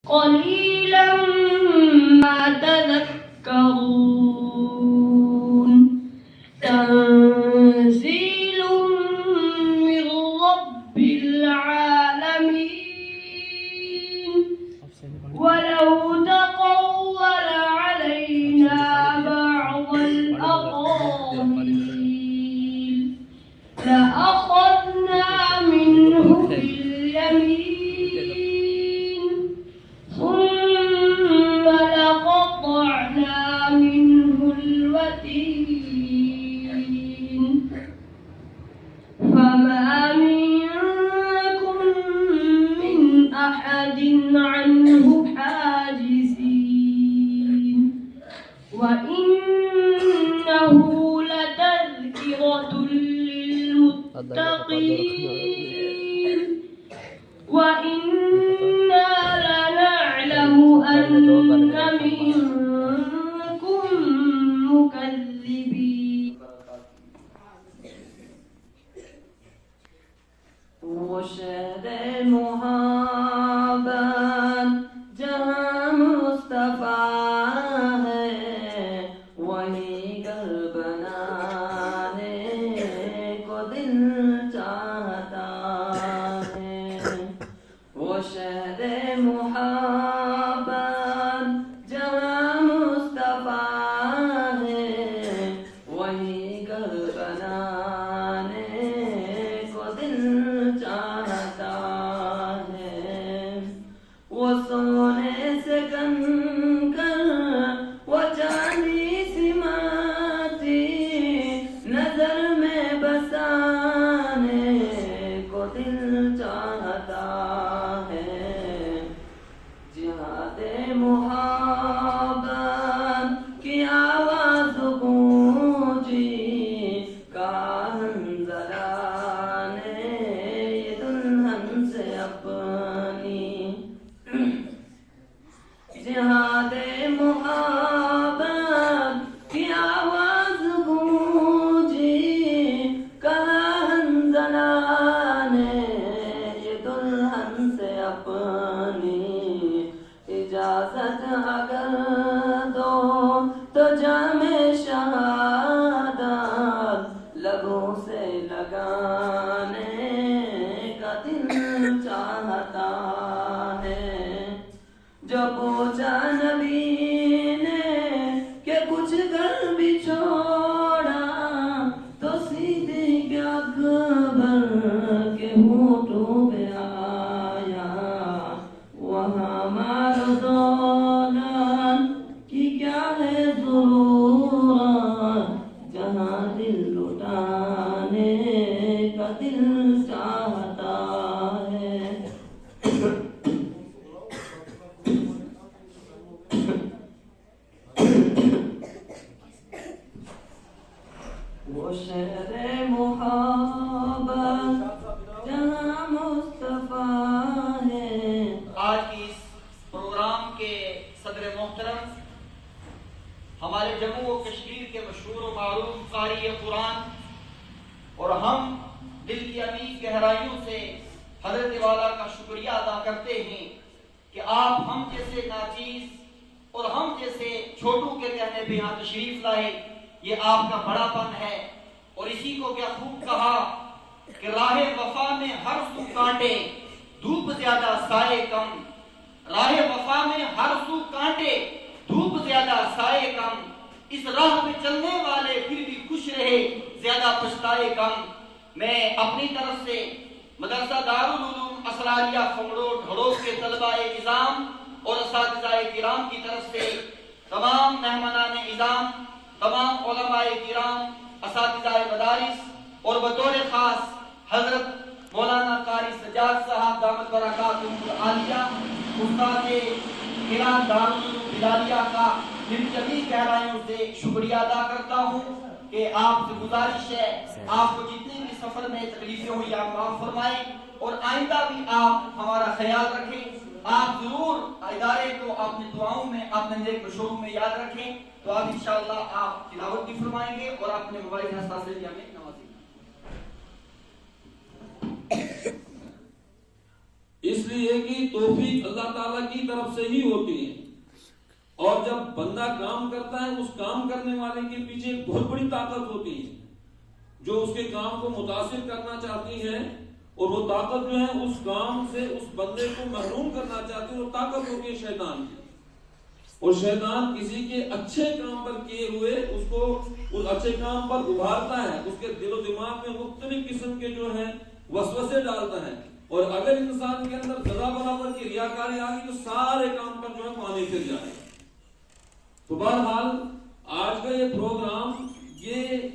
قليلا ما تذكرون تنزيل من رب العالمين ولو تقول علينا بعض الأقاويل لأخذنا منه باليمين ثم لقطعنا منه الوتين فما منكم من أحد عنه حاجزين وإنه لتذكرة للمتقين وإنا لنعلم أن منكم مكذبين وہ شہر محبت جہاں مصطفیٰ ہے وہی گھر بنانے کو دل چاہتا ہے وہ شہر محبت جہاں مصطفیٰ ہے وہی گھر بنانے کو دل چاہتا ہے وہ سونے سے گن کر وہ چاندی سی ماٹی نظر میں بسانے کو دل چاہتا ہے جہاد محبت کی آواز گونجی کاہنزلہ نے یہ دلہن سے اپنی جہاد محبت کی آواز گونجی کاہنزلہ نے یہ دلہن سے اپنی اجازت اگر دو تو جام شہادت لبوں سے لگانے کا دل چاہتا ہے جو پوچھا نبی نے کہ کچھ گھر بھی چھوڑا تو سیدھے کیا خبر کے ہونٹوں پہ آیا وہاں مار دولت کی کیا ہے ضرورت جہاں دل لٹانے کا دل چاہتا ہے وہ شہر محبت جہاں مصطفیٰ ہے آج کی اس پروگرام کے صدر محترم ہمارے جموں و کشمیر کے مشہور و معروف قاری قرآن اور ہم دل کی عمیق گہرائیوں سے حضرت والا کا شکریہ ادا کرتے ہیں کہ آپ ہم جیسے ناچیز اور ہم جیسے چھوٹوں کے کہنے پہ یہاں تشریف لائے یہ آپ کا بڑا پن ہے اور اسی کو کیا خوب کہا کہ راہ وفا میں ہر سو کانٹے دھوپ زیادہ سائے کم راہ وفا میں ہر سو کانٹے دھوپ زیادہ سائے کم اس راہ پہ چلنے والے پھر بھی خوش رہے زیادہ پچھتائے کم میں اپنی طرف سے مدرسہ دارالعلوم اسراریہ فنگڑو ڈھڑو کے طلبہ نظام اور اساتذہ کرام کی طرف سے تمام مہمانان نظام تمام علماء کرام اساتذہ مدارس اور بطور خاص حضرت مولانا قاری سجاد صاحب دامت برکاتہ العالیہ استاد قرآن دارالعلوم بلالیہ کا دل جمی گہرائیوں سے شکریہ ادا کرتا ہوں کہ آپ سے گزارش ہے آپ کو جتنے بھی سفر میں تکلیفیں ہوئی آپ معاف فرمائیں اور آئندہ بھی آپ ہمارا خیال رکھیں آپ ضرور ادارے کو اپنے دعاؤں میں اپنے نیک مشوروں میں یاد رکھیں تو آپ انشاءاللہ آپ تلاوت بھی فرمائیں گے اور اپنے موبائل حساس سے بھی ہمیں نوازیں گے اس لیے کہ توفیق اللہ تعالیٰ کی طرف سے ہی ہوتی ہے، اور جب بندہ کام کرتا ہے اس کام کرنے والے کے پیچھے ایک بہت بڑی طاقت ہوتی ہے جو اس کے کام کو متاثر کرنا چاہتی ہے، اور وہ طاقت جو ہے اس کام سے اس بندے کو محروم کرنا چاہتی ہے، وہ طاقت ہوتی ہے شیطان کی، اور شیطان کسی کے اچھے کام پر کیے ہوئے اس کو اس اچھے کام پر ابھارتا ہے، اس کے دل و دماغ میں مختلف قسم کے جو ہیں وسوسے ڈالتا ہے، اور اگر انسان کے اندر ذرا برابر کی ریاکاری آ گئی تو سارے کام پر جو ہے پانی پھر جائے۔ تو بہرحال آج کا یہ پروگرام، یہ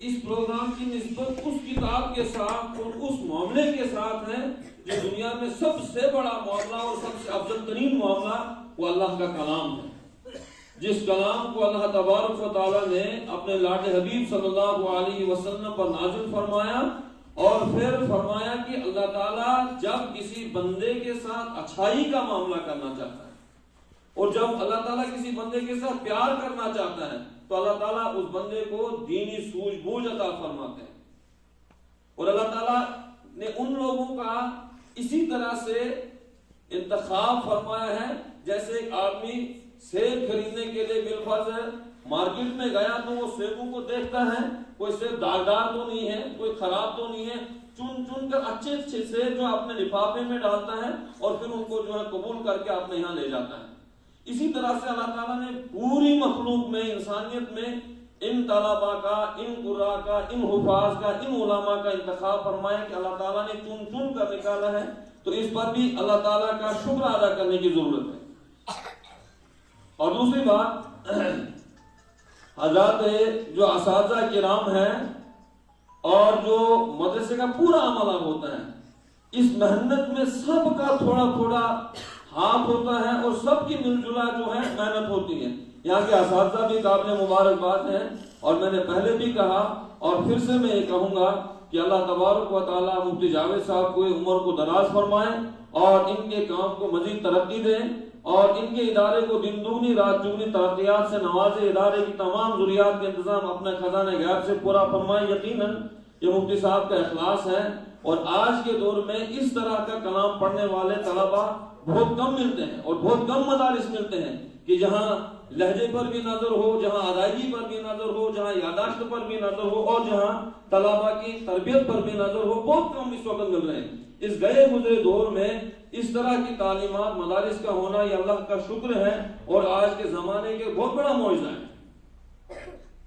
اس پروگرام کی نسبت اس کتاب کے ساتھ اور اس معاملے کے ساتھ ہے جو دنیا میں سب سے بڑا معاملہ اور سب سے افضل ترین معاملہ وہ اللہ کا کلام ہے، جس کلام کو اللہ تبارک و تعالیٰ نے اپنے لاڈلے حبیب صلی اللہ علیہ وسلم پر نازل فرمایا، اور پھر فرمایا کہ اللہ تعالیٰ جب کسی بندے کے ساتھ اچھائی کا معاملہ کرنا چاہتا ہے، اور جب اللہ تعالیٰ کسی بندے کے ساتھ پیار کرنا چاہتا ہے تو اللہ تعالیٰ اس بندے کو دینی سوجھ بوجھ عطا فرماتے ہیں، اور اللہ تعالیٰ نے ان لوگوں کا اسی طرح سے انتخاب فرمایا ہے جیسے ایک آدمی سیب خریدنے کے لیے بالفرض مارکیٹ میں گیا تو وہ سیبوں کو دیکھتا ہے، کوئی سیب داغدار تو نہیں ہے، کوئی خراب تو نہیں ہے، چن چن کر اچھے اچھے سیب جو اپنے لفافے میں ڈالتا ہے اور پھر ان کو جو ہے قبول کر کے اپنے یہاں لے جاتا ہے۔ اسی طرح سے اللہ تعالیٰ نے پوری مخلوق میں، انسانیت میں ان طلباء کا، ان قراء کا، ان حفاظ کا، ان علماء کا انتخاب فرمایا کہ اللہ تعالیٰ نے چن چن کر نکالا ہے، تو اس پر بھی اللہ تعالیٰ کا شکر ادا کرنے کی ضرورت ہے۔ اور دوسری بات، حضرات جو اساتذہ کرام ہیں اور جو مدرسے کا پورا عملہ ہوتا ہے، اس محنت میں سب کا تھوڑا تھوڑا ہاتھ ہوتا ہے اور سب کی مل جلا جو ہے محنت ہوتی ہے۔ یہاں کے اساتذہ بھی قابل مبارکباد ہیں، اور میں نے پہلے بھی کہا اور پھر سے میں یہ کہوں گا کہ اللہ تبارک و تعالیٰ مفتی جاوید صاحب کو عمر کو دراز فرمائے اور ان کے کام کو مزید ترقی دیں، اور ان کے ادارے کو دن دگنی رات چگنی ترقیات سے نوازے، ادارے کی تمام ضروریات کے انتظام اپنے خزانے غیب سے پورا فرمائے۔ یقیناً یہ مفتی صاحب کا اخلاص ہے، اور آج کے دور میں اس طرح کا کلام پڑھنے والے طلباء بہت کم ملتے ہیں، اور بہت کم مدارس ملتے ہیں کہ جہاں لہجے پر بھی نظر ہو، جہاں ادائیگی پر بھی نظر ہو، جہاں یاداشت پر بھی نظر ہو، اور جہاں طلباء کی تربیت پر بھی نظر ہو۔ بہت کم اس وقت مل رہے ہیں۔ اس گئے گزرے دور میں اس طرح کی تعلیمات مدارس کا ہونا یہ اللہ کا شکر ہے، اور آج کے زمانے کے بہت بڑا معجزہ ہے۔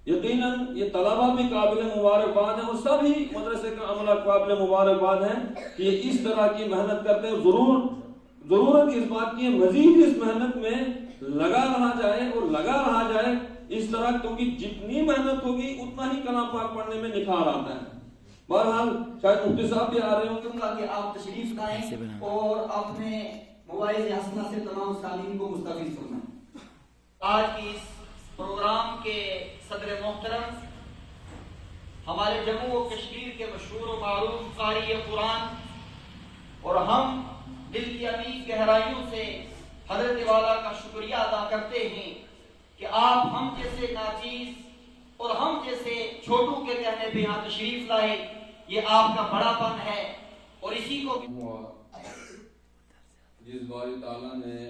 یقیناً یہ طلباء بھی قابل مبارکباد ہیں، اور سبھی مدرسے کا عملہ قابل مبارکباد ہیں کہ یہ اس طرح کی محنت کرتے ہیں۔ ضرورت اس بات کی ہے مزید اس محنت میں لگا رہا جائے اور لگا رہا جائے اس طرح، کیونکہ جتنی محنت ہوگی اتنا ہی کلام پاک پڑھنے میں نکھار آتا ہے۔ بہرحال شاید مفتی صاحب بھی آ رہے ہوں کہ آپ تشریف لائیں اور اپنے مواعظ حسنہ سے تمام سامعین کو مستفید فرمائیں۔ آج کی اس پروگرام کے صدر محترم ہمارے جموں و کشمیر کے مشہور و معروف قاری قرآن، اور ہم دل کی عمیق گہرائیوں سے حضرت والا کا شکریہ ادا کرتے ہیں کہ آپ ہم جیسے ناچیز اور ہم جیسے چھوٹوں کے کہنے پہ یہاں تشریف لائے، یہ آپ کا بڑا پن ہے، اور اسی کو جس باری تعالیٰ نے